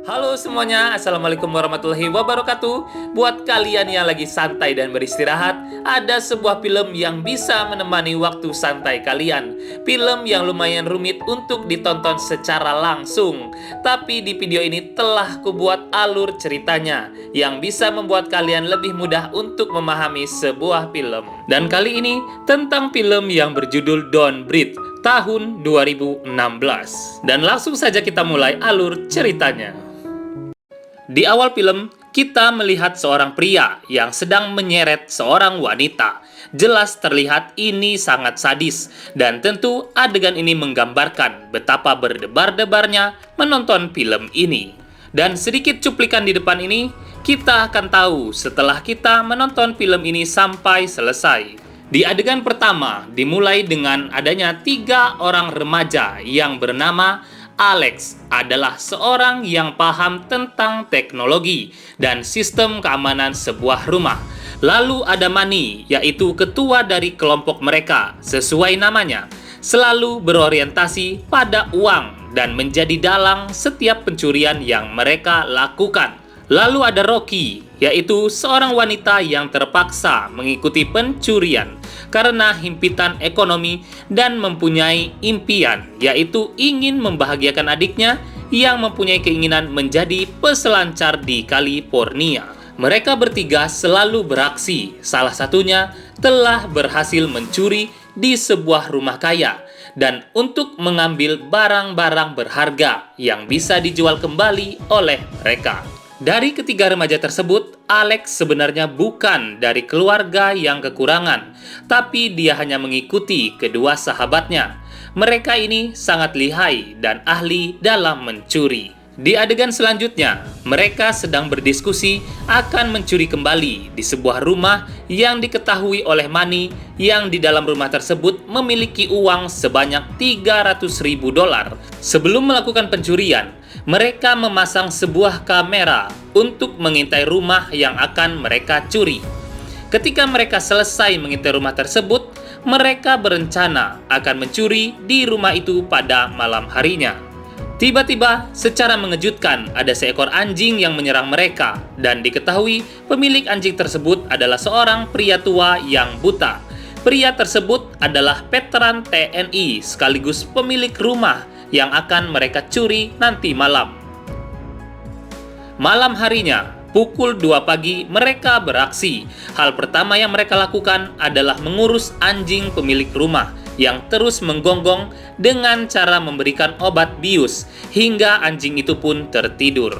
Halo semuanya, Assalamualaikum warahmatullahi wabarakatuh. Buat kalian yang lagi santai dan beristirahat, ada sebuah film yang bisa menemani waktu santai kalian. Film yang lumayan rumit untuk ditonton secara langsung, tapi di video ini telah kubuat alur ceritanya yang bisa membuat kalian lebih mudah untuk memahami sebuah film. Dan kali ini tentang film yang berjudul Don't Breathe tahun 2016. Dan langsung saja kita mulai alur ceritanya. Di awal film, kita melihat seorang pria yang sedang menyeret seorang wanita. Jelas terlihat ini sangat sadis, dan tentu adegan ini menggambarkan betapa berdebar-debarnya menonton film ini. Dan sedikit cuplikan di depan ini, kita akan tahu setelah kita menonton film ini sampai selesai. Di adegan pertama, dimulai dengan adanya 3 orang remaja yang bernama Alex adalah seorang yang paham tentang teknologi dan sistem keamanan sebuah rumah. Lalu ada Manny, yaitu ketua dari kelompok mereka, sesuai namanya, selalu berorientasi pada uang dan menjadi dalang setiap pencurian yang mereka lakukan. Lalu ada Rocky, yaitu seorang wanita yang terpaksa mengikuti pencurian karena himpitan ekonomi dan mempunyai impian, yaitu ingin membahagiakan adiknya yang mempunyai keinginan menjadi peselancar di California. Mereka bertiga selalu beraksi, salah satunya telah berhasil mencuri di sebuah rumah kaya dan untuk mengambil barang-barang berharga yang bisa dijual kembali oleh mereka. Dari ketiga remaja tersebut, Alex sebenarnya bukan dari keluarga yang kekurangan, tapi dia hanya mengikuti kedua sahabatnya. Mereka ini sangat lihai dan ahli dalam mencuri. Di adegan selanjutnya, mereka sedang berdiskusi akan mencuri kembali di sebuah rumah yang diketahui oleh Manny yang di dalam rumah tersebut memiliki uang sebanyak $300.000. Sebelum melakukan pencurian, mereka memasang sebuah kamera untuk mengintai rumah yang akan mereka curi. Ketika mereka selesai mengintai rumah tersebut, mereka berencana akan mencuri di rumah itu pada malam harinya. Tiba-tiba, secara mengejutkan, ada seekor anjing yang menyerang mereka, dan diketahui pemilik anjing tersebut adalah seorang pria tua yang buta. Pria tersebut adalah veteran TNI sekaligus pemilik rumah yang akan mereka curi nanti malam. Malam harinya, pukul 2 pagi mereka beraksi. Hal pertama yang mereka lakukan adalah mengurus anjing pemilik rumah yang terus menggonggong dengan cara memberikan obat bius hingga anjing itu pun tertidur.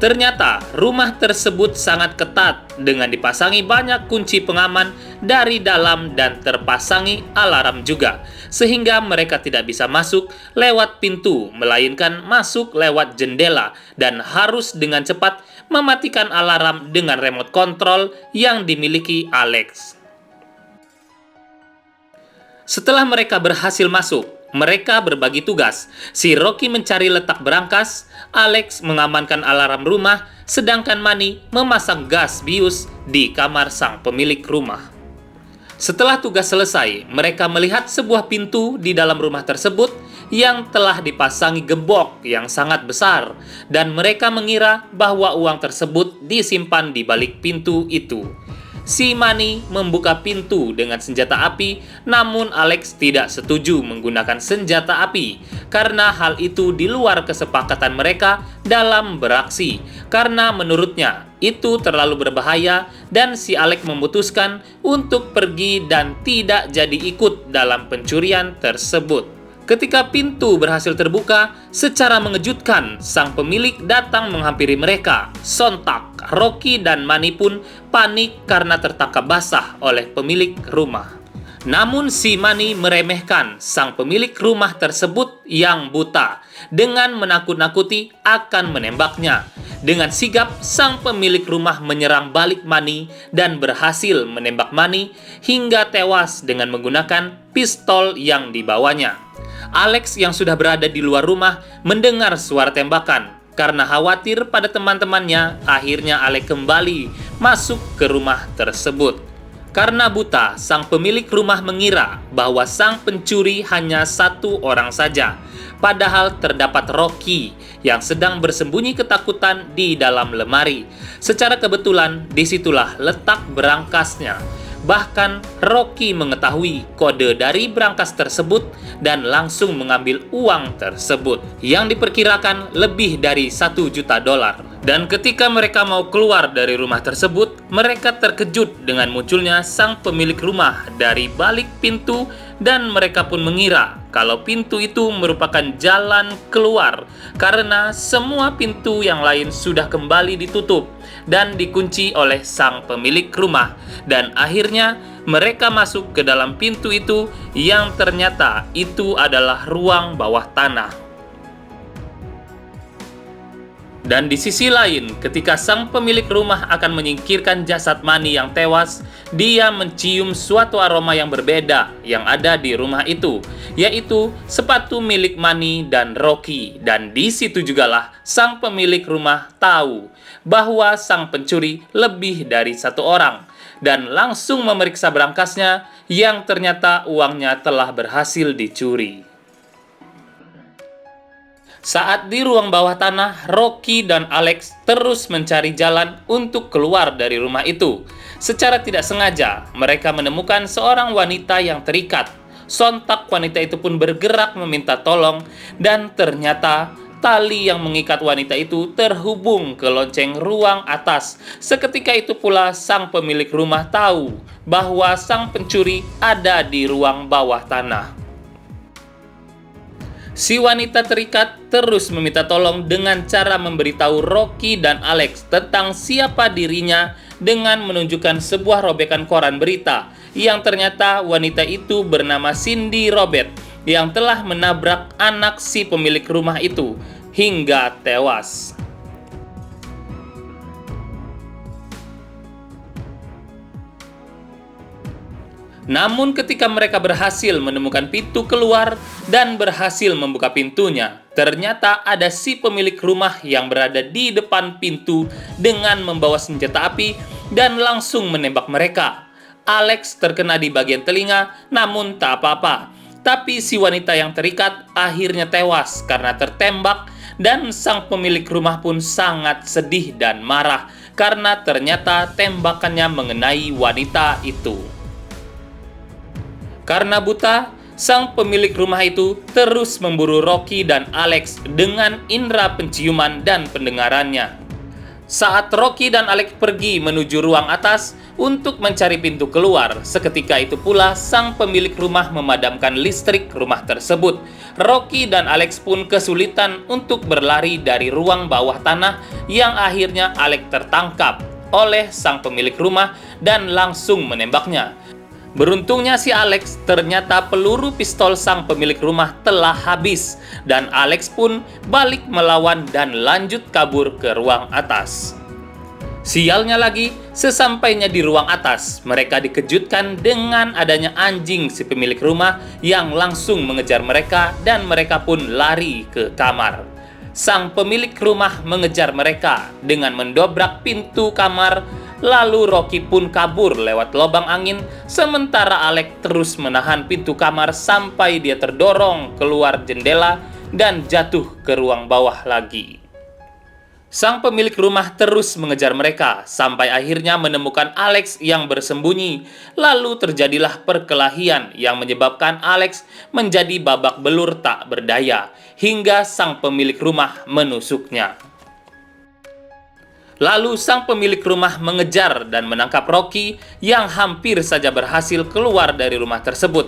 Ternyata rumah tersebut sangat ketat dengan dipasangi banyak kunci pengaman dari dalam dan terpasangi alarm juga, sehingga mereka tidak bisa masuk lewat pintu melainkan masuk lewat jendela dan harus dengan cepat mematikan alarm dengan remote control yang dimiliki Alex. Setelah mereka berhasil masuk, mereka berbagi tugas. Si Rocky mencari letak berangkas, Alex mengamankan alarm rumah, sedangkan Manny memasang gas bius di kamar sang pemilik rumah. Setelah tugas selesai, mereka melihat sebuah pintu di dalam rumah tersebut yang telah dipasangi gembok yang sangat besar, dan mereka mengira bahwa uang tersebut disimpan di balik pintu itu. Si Manny membuka pintu dengan senjata api, namun Alex tidak setuju menggunakan senjata api karena hal itu di luar kesepakatan mereka dalam beraksi, karena menurutnya itu terlalu berbahaya dan si Alex memutuskan untuk pergi dan tidak jadi ikut dalam pencurian tersebut. Ketika pintu berhasil terbuka, secara mengejutkan sang pemilik datang menghampiri mereka. Sontak, Rocky dan Manny pun panik karena tertangkap basah oleh pemilik rumah. Namun si Manny meremehkan sang pemilik rumah tersebut yang buta dengan menakut-nakuti akan menembaknya. Dengan sigap, sang pemilik rumah menyerang balik Manny dan berhasil menembak Manny hingga tewas dengan menggunakan pistol yang dibawanya. Alex yang sudah berada di luar rumah mendengar suara tembakan. Karena khawatir pada teman-temannya, akhirnya Alex kembali masuk ke rumah tersebut. Karena buta, sang pemilik rumah mengira bahwa sang pencuri hanya satu orang saja. Padahal terdapat Rocky yang sedang bersembunyi ketakutan di dalam lemari. Secara kebetulan, disitulah letak berangkasnya. Bahkan Rocky mengetahui kode dari berangkas tersebut dan langsung mengambil uang tersebut yang diperkirakan lebih dari $1 juta. Dan ketika mereka mau keluar dari rumah tersebut, mereka terkejut dengan munculnya sang pemilik rumah dari balik pintu dan mereka pun mengira kalau pintu itu merupakan jalan keluar karena semua pintu yang lain sudah kembali ditutup dan dikunci oleh sang pemilik rumah. Dan akhirnya mereka masuk ke dalam pintu itu yang ternyata itu adalah ruang bawah tanah. Dan di sisi lain, ketika sang pemilik rumah akan menyingkirkan jasad Manny yang tewas, dia mencium suatu aroma yang berbeda yang ada di rumah itu, yaitu sepatu milik Manny dan Rocky. Dan di situ jugalah sang pemilik rumah tahu bahwa sang pencuri lebih dari satu orang dan langsung memeriksa berangkasnya yang ternyata uangnya telah berhasil dicuri. Saat di ruang bawah tanah, Rocky dan Alex terus mencari jalan untuk keluar dari rumah itu. Secara tidak sengaja, mereka menemukan seorang wanita yang terikat. Sontak wanita itu pun bergerak meminta tolong dan ternyata tali yang mengikat wanita itu terhubung ke lonceng ruang atas. Seketika itu pula sang pemilik rumah tahu bahwa sang pencuri ada di ruang bawah tanah. Si wanita terikat terus meminta tolong dengan cara memberitahu Rocky dan Alex tentang siapa dirinya dengan menunjukkan sebuah robekan koran berita yang ternyata wanita itu bernama Cindy Robert yang telah menabrak anak si pemilik rumah itu hingga tewas. Namun ketika mereka berhasil menemukan pintu keluar dan berhasil membuka pintunya, ternyata ada si pemilik rumah yang berada di depan pintu dengan membawa senjata api dan langsung menembak mereka. Alex terkena di bagian telinga, namun tak apa-apa. Tapi si wanita yang terikat akhirnya tewas karena tertembak dan sang pemilik rumah pun sangat sedih dan marah karena ternyata tembakannya mengenai wanita itu. Karena buta, sang pemilik rumah itu terus memburu Rocky dan Alex dengan indera penciuman dan pendengarannya. Saat Rocky dan Alex pergi menuju ruang atas untuk mencari pintu keluar, seketika itu pula sang pemilik rumah memadamkan listrik rumah tersebut. Rocky dan Alex pun kesulitan untuk berlari dari ruang bawah tanah yang akhirnya Alex tertangkap oleh sang pemilik rumah dan langsung menembaknya. Beruntungnya si Alex, ternyata peluru pistol sang pemilik rumah telah habis dan Alex pun balik melawan dan lanjut kabur ke ruang atas. Sialnya lagi, sesampainya di ruang atas, mereka dikejutkan dengan adanya anjing si pemilik rumah yang langsung mengejar mereka dan mereka pun lari ke kamar. Sang pemilik rumah mengejar mereka dengan mendobrak pintu kamar. Lalu Rocky pun kabur lewat lubang angin, sementara Alex terus menahan pintu kamar sampai dia terdorong keluar jendela dan jatuh ke ruang bawah lagi. Sang pemilik rumah terus mengejar mereka sampai akhirnya menemukan Alex yang bersembunyi. Lalu terjadilah perkelahian yang menyebabkan Alex menjadi babak belur tak berdaya hingga sang pemilik rumah menusuknya. Lalu sang pemilik rumah mengejar dan menangkap Rocky yang hampir saja berhasil keluar dari rumah tersebut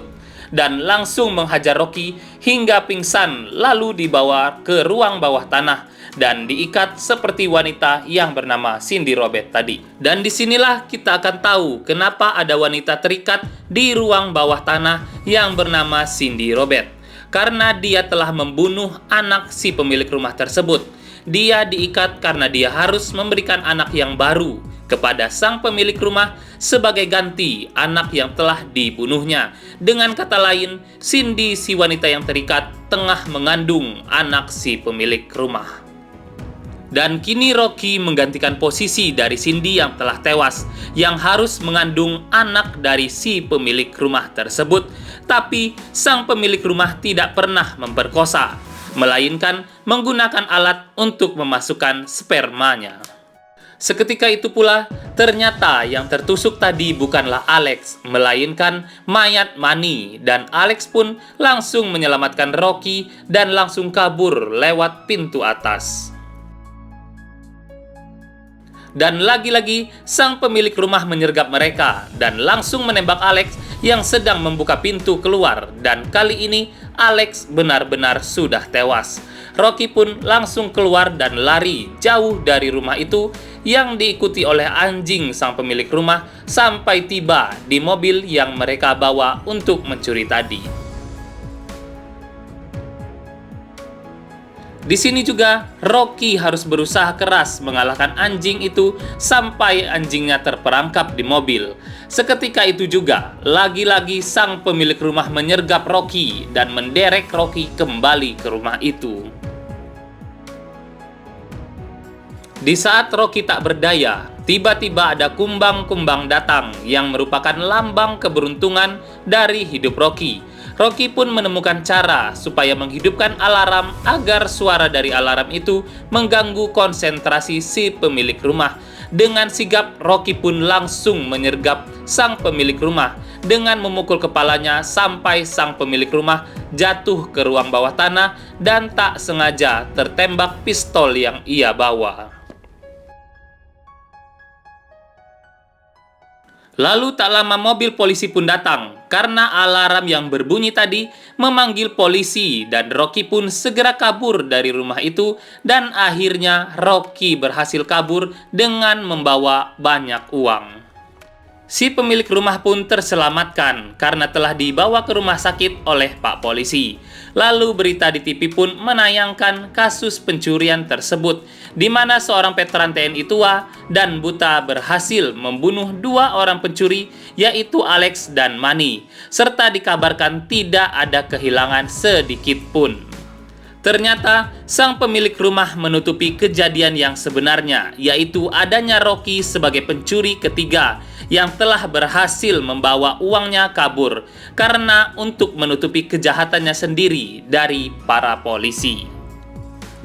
dan langsung menghajar Rocky hingga pingsan lalu dibawa ke ruang bawah tanah dan diikat seperti wanita yang bernama Cindy Robert tadi. Dan disinilah kita akan tahu kenapa ada wanita terikat di ruang bawah tanah yang bernama Cindy Robert. Karena dia telah membunuh anak si pemilik rumah tersebut. Dia diikat karena dia harus memberikan anak yang baru kepada sang pemilik rumah sebagai ganti anak yang telah dibunuhnya. Dengan kata lain, Cindy si wanita yang terikat tengah mengandung anak si pemilik rumah. Dan kini Rocky menggantikan posisi dari Cindy yang telah tewas, yang harus mengandung anak dari si pemilik rumah tersebut. Tapi sang pemilik rumah tidak pernah memperkosa. melainkan menggunakan alat untuk memasukkan spermanya. Seketika itu pula, ternyata yang tertusuk tadi bukanlah Alex, melainkan mayat Manny, dan Alex pun langsung menyelamatkan Rocky dan langsung kabur lewat pintu atas. Dan lagi-lagi, sang pemilik rumah menyergap mereka dan langsung menembak Alex yang sedang membuka pintu keluar, dan kali ini Alex benar-benar sudah tewas. Rocky pun langsung keluar dan lari jauh dari rumah itu yang diikuti oleh anjing sang pemilik rumah sampai tiba di mobil yang mereka bawa untuk mencuri tadi. Di sini juga, Rocky harus berusaha keras mengalahkan anjing itu sampai anjingnya terperangkap di mobil. Seketika itu juga, lagi-lagi sang pemilik rumah menyergap Rocky dan menderek Rocky kembali ke rumah itu. Di saat Rocky tak berdaya, tiba-tiba ada kumbang-kumbang datang yang merupakan lambang keberuntungan dari hidup Rocky. Rocky pun menemukan cara supaya menghidupkan alarm agar suara dari alarm itu mengganggu konsentrasi si pemilik rumah. Dengan sigap, Rocky pun langsung menyergap sang pemilik rumah dengan memukul kepalanya sampai sang pemilik rumah jatuh ke ruang bawah tanah dan tak sengaja tertembak pistol yang ia bawa. Lalu tak lama mobil polisi pun datang karena alarm yang berbunyi tadi memanggil polisi, dan Rocky pun segera kabur dari rumah itu dan akhirnya Rocky berhasil kabur dengan membawa banyak uang. Si pemilik rumah pun terselamatkan karena telah dibawa ke rumah sakit oleh Pak Polisi. Lalu berita di TV pun menayangkan kasus pencurian tersebut, di mana seorang veteran TNI tua dan buta berhasil membunuh 2 orang pencuri, yaitu Alex dan Manny, serta dikabarkan tidak ada kehilangan sedikit pun. Ternyata, sang pemilik rumah menutupi kejadian yang sebenarnya, yaitu adanya Rocky sebagai pencuri ketiga yang telah berhasil membawa uangnya kabur karena untuk menutupi kejahatannya sendiri dari para polisi.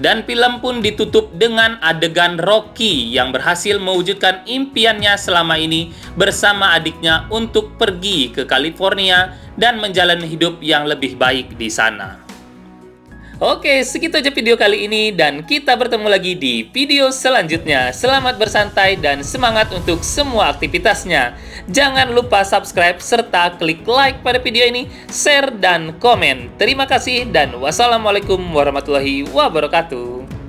Dan film pun ditutup dengan adegan Rocky yang berhasil mewujudkan impiannya selama ini bersama adiknya untuk pergi ke California dan menjalani hidup yang lebih baik di sana. Oke, segitu aja video kali ini dan kita bertemu lagi di video selanjutnya. Selamat bersantai dan semangat untuk semua aktivitasnya. Jangan lupa subscribe serta klik like pada video ini, share dan komen. Terima kasih dan wassalamualaikum warahmatullahi wabarakatuh.